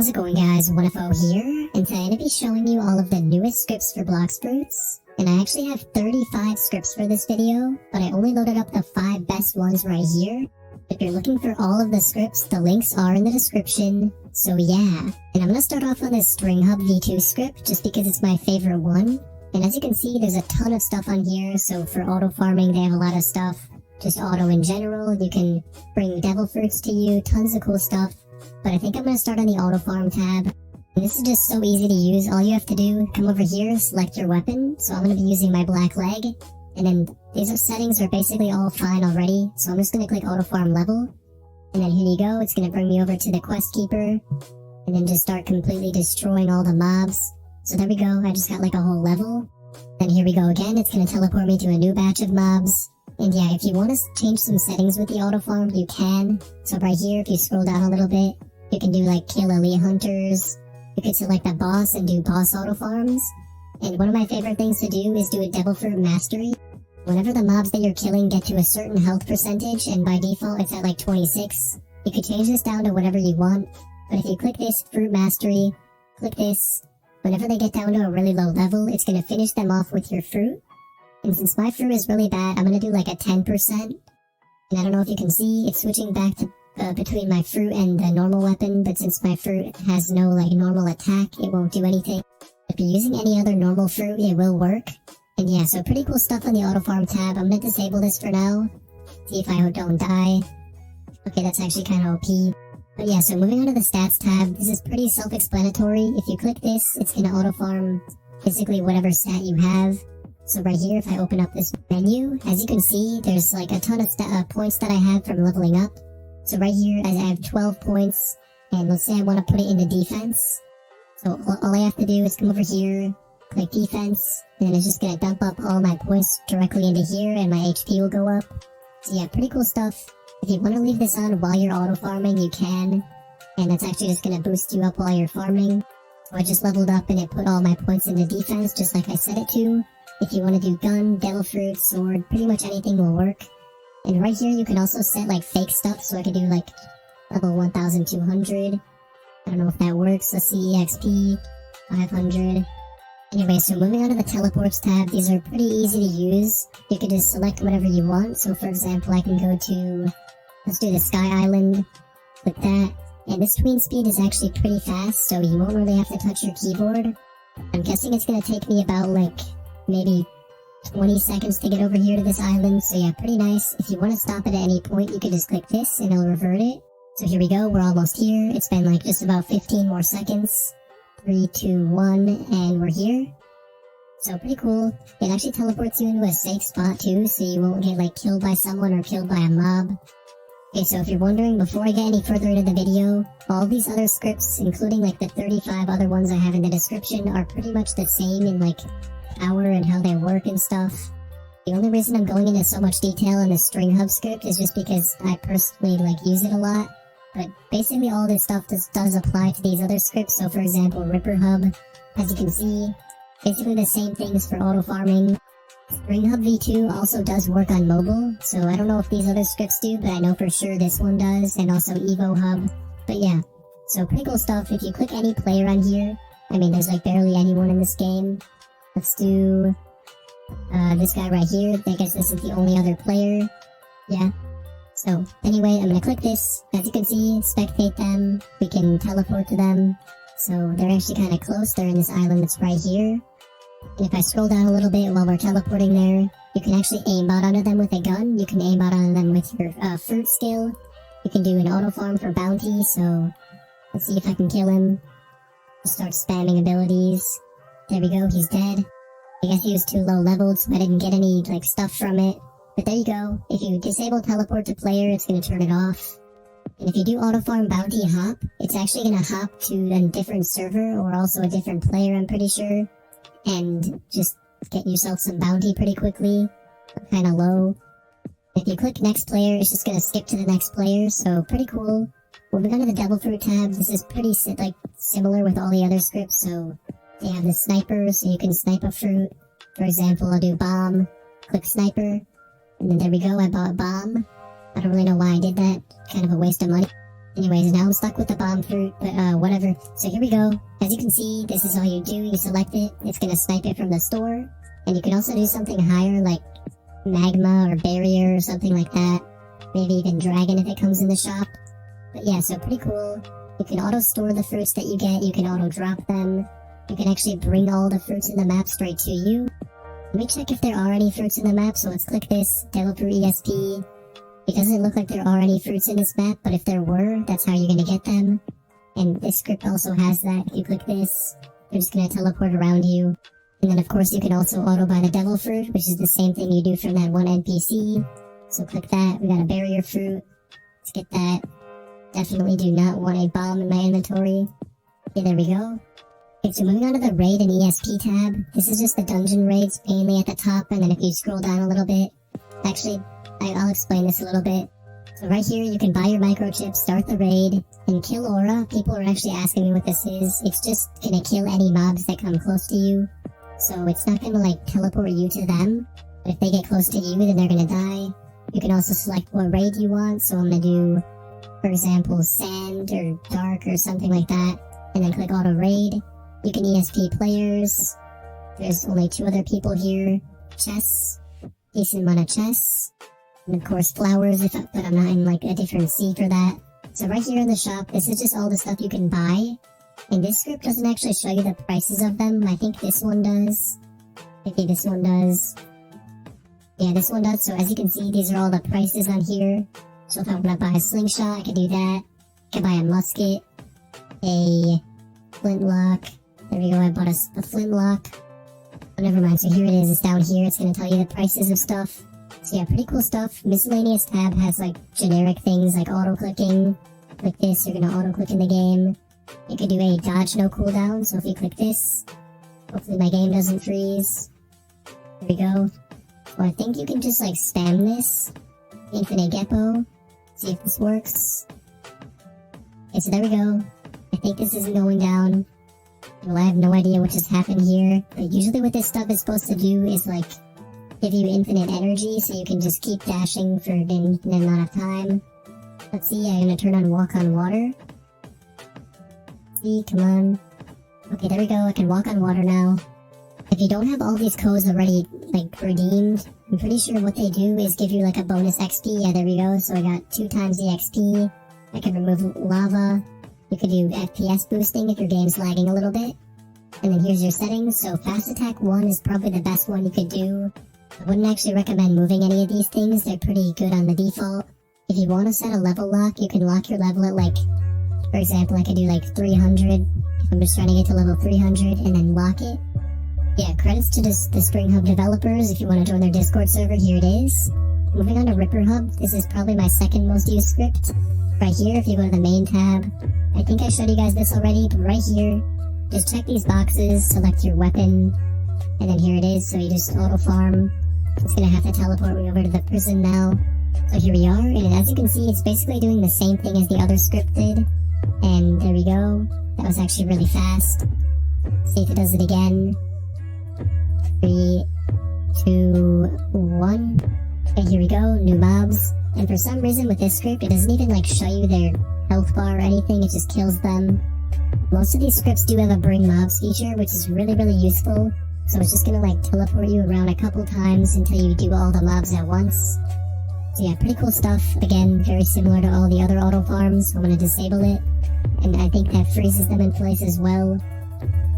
How's it going, guys? 1FO here, and today I'm going to be showing you all of the newest scripts for Blox fruits. And I actually have 35 scripts for this video, but I only loaded up the 5 best ones right here. If you're looking for all of the scripts, the links are in the description. So yeah, and I'm going to start off on this String Hub v2 script just because it's my favorite one. And as you can see, there's a ton of stuff on here. So for auto farming, they have a lot of stuff. Just auto in general, you can bring devil fruits to you, tons of cool stuff. But I think I'm going to start on the auto farm tab. And this is just so easy to use. All you have to do, come over here, select your weapon. So I'm going to be using my black leg. And then these settings are basically all fine already. So I'm just going to click auto farm level. And then here you go. It's going to bring me over to the quest keeper. And then just start completely destroying all the mobs. So there we go. I just got like a whole level. Then here we go again. It's going to teleport me to a new batch of mobs. And yeah, if you want to change some settings with the auto farm, you can. So right here, if you scroll down a little bit, you can do like kill elite hunters. You could select a boss and do boss auto farms. And one of my favorite things to do is do a devil fruit mastery. Whenever the mobs that you're killing get to a certain health percentage, and by default it's at like 26, you could change this down to whatever you want. But if you click this fruit mastery, click this, whenever they get down to a really low level, it's going to finish them off with your fruit. And since my fruit is really bad, I'm going to do like a 10%. And I don't know if you can see, it's switching back to between my fruit and the normal weapon, but since my fruit has no like normal attack, it won't do anything. If you're using any other normal fruit, it will work. And yeah, so pretty cool stuff on the auto farm tab. I'm going to disable this for now. See if I don't die. Okay, that's actually kind of OP. But yeah, so moving on to the stats tab, this is pretty self-explanatory. If you click this, it's going to auto farm basically whatever stat you have. So right here, if I open up this menu, as you can see, there's like a ton of points that I have from leveling up. So right here, I have 12 points, and let's say I want to put it into defense. So all I have to do is come over here, click defense, and then it's just going to dump up all my points directly into here, and my HP will go up. So yeah, pretty cool stuff. If you want to leave this on while you're auto farming, you can, and that's actually just going to boost you up while you're farming. So I just leveled up and it put all my points into defense, just like I set it to. If you want to do gun, devil fruit, sword, pretty much anything will work. And right here you can also set like fake stuff, so I could do like level 1200. I don't know if that works. Let's see, EXP 500. Anyway, so moving on to the teleports tab, these are pretty easy to use. You can just select whatever you want. So for example, I can go to, let's do the Sky Island, click that. And this tween speed is actually pretty fast, so you won't really have to touch your keyboard. I'm guessing it's going to take me about like maybe 20 seconds to get over here to this island, so yeah, pretty nice. If you want to stop it at any point, you can just click this and it'll revert it. So here we go, we're almost here. It's been like just about 15 more seconds. 3, 2, 1, and we're here. So pretty cool. It actually teleports you into a safe spot too, so you won't get like killed by someone or killed by a mob. Okay, so if you're wondering, before I get any further into the video, all these other scripts, including like the 35 other ones I have in the description, are pretty much the same in like power and how they work and stuff. The only reason I'm going into so much detail in the String Hub script is just because I personally like use it a lot. But basically all this stuff does apply to these other scripts. So for example, Ripper Hub, as you can see, basically the same things for auto farming. String Hub v2 also does work on mobile, so I don't know if these other scripts do, but I know for sure this one does, and also Evo Hub. But yeah, so pretty cool stuff. If you click any player on here, I mean there's like barely anyone in this game. Let's do this guy right here. I guess this is the only other player. Yeah. So anyway, I'm going to click this. As you can see, spectate them. We can teleport to them. So they're actually kind of close. They're in this island that's right here. And if I scroll down a little bit while we're teleporting there, you can actually aimbot onto them with a gun. You can aimbot onto them with your fruit skill. You can do an auto farm for bounty. So let's see if I can kill him. Just start spamming abilities. There we go, he's dead. I guess he was too low leveled, so I didn't get any like stuff from it. But there you go. If you disable teleport to player, it's going to turn it off. And if you do auto farm bounty hop, it's actually going to hop to a different server or also a different player, I'm pretty sure. And just get yourself some bounty pretty quickly. Kind of low. If you click next player, it's just going to skip to the next player, so pretty cool. Moving on to the devil fruit tab, this is pretty like similar with all the other scripts, so they have the sniper, so you can snipe a fruit. For example, I'll do bomb, click sniper, and then there we go, I bought bomb. I don't really know why I did that, kind of a waste of money. Anyways, now I'm stuck with the bomb fruit, but whatever. So here we go. As you can see, this is all you do. You select it, it's gonna snipe it from the store. And you can also do something higher, like magma or barrier or something like that. Maybe even dragon if it comes in the shop. But yeah, so pretty cool. You can auto-store the fruits that you get, you can auto-drop them. You can actually bring all the fruits in the map straight to you. Let me check if there are any fruits in the map, so let's click this, Developer ESP. It doesn't look like there are any fruits in this map, but if there were, that's how you're gonna get them. And this script also has that. If you click this, they're just gonna teleport around you. And then of course you can also auto-buy the devil fruit, which is the same thing you do from that one NPC. So click that, we got a barrier fruit. Let's get that. Definitely do not want a bomb in my inventory. Okay, there we go. Okay, so moving on to the raid and ESP tab. This is just the dungeon raids, mainly at the top, and then if you scroll down a little bit, actually, I'll explain this a little bit. So right here, you can buy your microchip, start the raid, and kill aura. People are actually asking me what this is. It's just gonna kill any mobs that come close to you. So it's not gonna like teleport you to them, but if they get close to you, then they're gonna die. You can also select what raid you want, so I'm gonna do, for example, sand or dark or something like that, and then click auto raid. You can ESP players. There's only 2 other people here. Chests. Decent amount of chests. And of course flowers, but I'm not in like a different sea for that. So right here in the shop, this is just all the stuff you can buy. And this script doesn't actually show you the prices of them. I think this one does. Maybe this one does. Yeah, this one does. So as you can see, these are all the prices on here. So if I want to buy a slingshot, I can do that. I can buy a musket, a flintlock. There we go, I bought a flintlock. Oh, never mind, so here it is, it's down here. It's going to tell you the prices of stuff. So yeah, pretty cool stuff. Miscellaneous tab has like generic things like auto-clicking. Click this, you're going to auto-click in the game. You can do a dodge no cooldown, so if you click this, hopefully my game doesn't freeze. There we go. Well, I think you can just like spam this. Infinite Geppo. See if this works. Okay, so there we go. I think this isn't going down. Well, I have no idea what just happened here, but usually what this stuff is supposed to do is like give you infinite energy, so you can just keep dashing for an infinite amount of time. Let's see, I'm gonna turn on walk on water. See, come on. Okay, there we go, I can walk on water now. If you don't have all these codes already like redeemed, I'm pretty sure what they do is give you like a bonus XP. Yeah, there we go, so I got 2 times the XP. I can remove lava. You could do FPS boosting if your game's lagging a little bit. And then here's your settings. So fast attack 1 is probably the best one you could do. I wouldn't actually recommend moving any of these things. They're pretty good on the default. If you want to set a level lock, you can lock your level at like, for example, I could do like 300. If I'm just trying to get to level 300 and then lock it. Yeah, credits to the Spring Hub developers. If you want to join their Discord server, here it is. Moving on to Ripper Hub. This is probably my second most used script. Right here, if you go to the main tab, I think I showed you guys this already, but right here, just check these boxes, select your weapon, and then here it is, so you just auto-farm. It's gonna have to teleport me over to the prison now. So here we are, and as you can see, it's basically doing the same thing as the other script did. And there we go. That was actually really fast. See if it does it again. 3, 2, 1. Okay, here we go, new mobs. And for some reason with this script, it doesn't even like show you their health bar or anything, it just kills them. Most of these scripts do have a bring mobs feature, which is really useful. So it's just gonna like teleport you around a couple times until you do all the mobs at once. So yeah, pretty cool stuff. Again, very similar to all the other auto farms. So I'm gonna disable it. And I think that freezes them in place as well.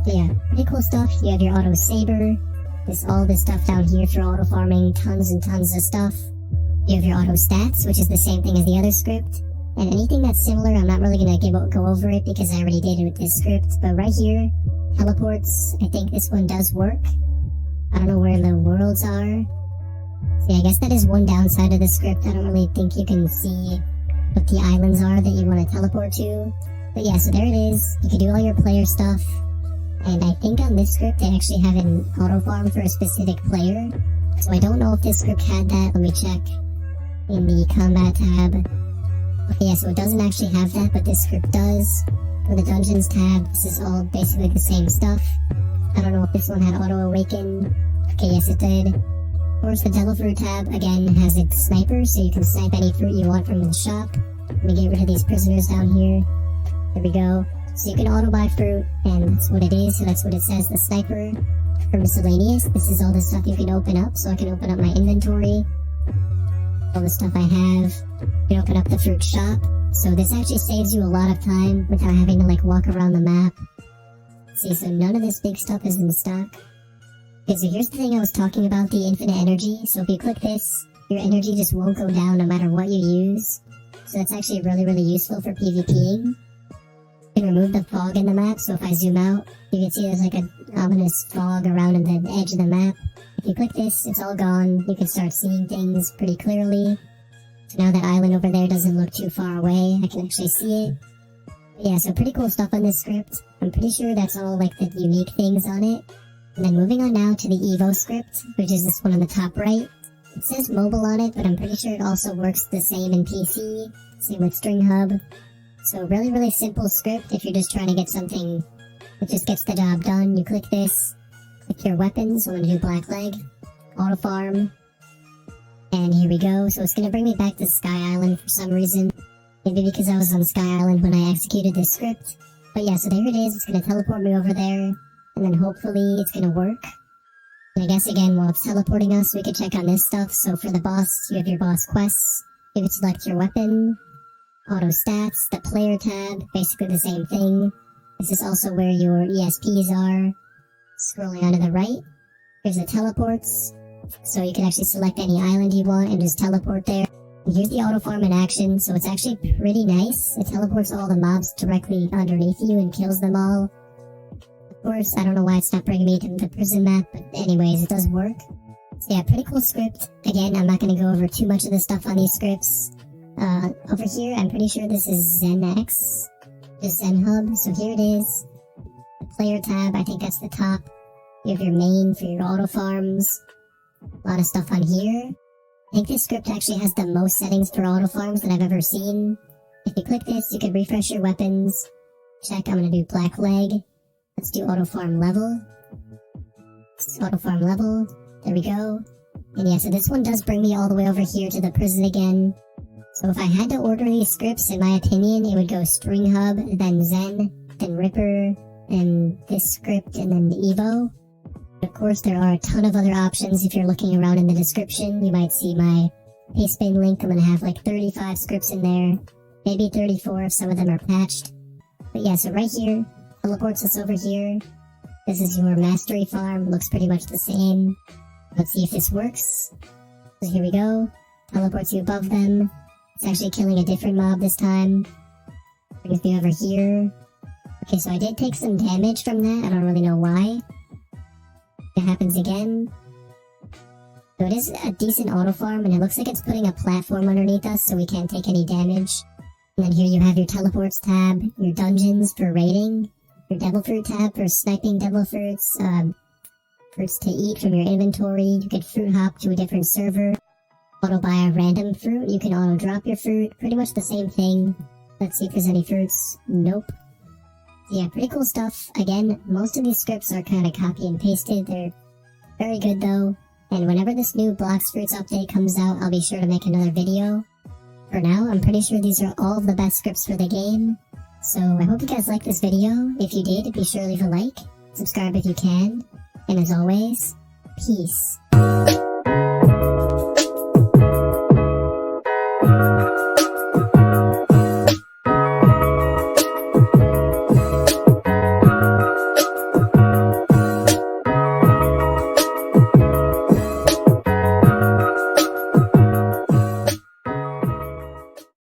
So yeah, pretty cool stuff. You have your auto saber. All this stuff down here for auto farming, tons and tons of stuff. You have your auto stats, which is the same thing as the other script. And anything that's similar, I'm not really going to go over it because I already did it with this script. But right here, teleports, I think this one does work. I don't know where the worlds are. So yeah, I guess that is one downside of the script. I don't really think you can see what the islands are that you want to teleport to. But yeah, so there it is. You can do all your player stuff. And I think on this script, they actually have an auto farm for a specific player. So I don't know if this script had that. Let me check in the combat tab. Okay, yeah, so it doesn't actually have that, but this script does. For the dungeons tab, this is all basically the same stuff. I don't know if this one had auto awaken. Okay, yes it did. Of course, the devil fruit tab, again, has a sniper, so you can snipe any fruit you want from the shop. Let me get rid of these prisoners down here. There we go. So you can auto buy fruit, and that's what it is. So that's what it says, the sniper. For miscellaneous, this is all the stuff you can open up. So I can open up my inventory, all the stuff I have. You can open up the fruit shop. So this actually saves you a lot of time without having to like walk around the map. See, so none of this big stuff is in stock. Okay, so here's the thing I was talking about, the infinite energy. So if you click this, your energy just won't go down no matter what you use. So that's actually really useful for PvPing. You can remove the fog in the map, so if I zoom out, you can see there's like an ominous fog around the edge of the map. If you click this, it's all gone. You can start seeing things pretty clearly. So now that island over there doesn't look too far away, I can actually see it. But yeah, so pretty cool stuff on this script. I'm pretty sure that's all like the unique things on it. And then moving on now to the Evo script, which is this one on the top right. It says mobile on it, but I'm pretty sure it also works the same in PC. Same with String Hub. So really simple script if you're just trying to get something that just gets the job done. You click this, click your weapons. I'm going to do black leg, auto farm, and here we go. So it's going to bring me back to Sky Island for some reason. Maybe because I was on Sky Island when I executed this script. But yeah, so there it is. It's going to teleport me over there, and then hopefully it's going to work. And I guess again, while it's teleporting us, we could check on this stuff. So for the boss, you have your boss quests. You can select your weapon, auto stats, the player tab, basically the same thing. This is also where your ESPs are. Scrolling on to the right, there's the teleports. So you can actually select any island you want and just teleport there. And here's the auto farm in action, so it's actually pretty nice. It teleports all the mobs directly underneath you and kills them all. Of course, I don't know why it's not bringing me to the prison map, but anyways, it does work. So yeah, pretty cool script. Again, I'm not going to go over too much of the stuff on these scripts. Over here, I'm pretty sure this is ZenX, just Zen Hub, so here it is. The player tab, I think that's the top. You have your main for your auto farms. A lot of stuff on here. I think this script actually has the most settings for auto farms that I've ever seen. If you click this, you can refresh your weapons. Check, I'm going to do black leg. Let's do auto farm level. Auto farm level. There we go. And yeah, so this one does bring me all the way over here to the prison again. So if I had to order these scripts, in my opinion, it would go String Hub, then Zen, then Ripper, and this script, and then Evo. Of course, there are a ton of other options. If you're looking around in the description, you might see my PASTEBIN link. I'm going to have like 35 scripts in there, maybe 34 if some of them are patched. But yeah, so right here, teleports us over here. This is your mastery farm, looks pretty much the same. Let's see if this works. So here we go, teleports you above them. It's actually killing a different mob this time. Brings me over here. Okay, so I did take some damage from that. I don't really know why. It happens again. So it is a decent auto farm, and it looks like it's putting a platform underneath us so we can't take any damage. And then here you have your teleports tab, your dungeons for raiding, your devil fruit tab for sniping devil fruits, fruits to eat from your inventory. You can fruit hop to a different server. Auto buy a random fruit, you can auto drop your fruit, pretty much the same thing. Let's see if there's any fruits. Nope. Yeah, pretty cool stuff. Again, most of these scripts are kind of copy and pasted. They're very good though. And whenever this new Blox Fruits update comes out, I'll be sure to make another video. For now, I'm pretty sure these are all of the best scripts for the game. So I hope you guys liked this video. If you did, be sure to leave a like, subscribe if you can, and as always, peace.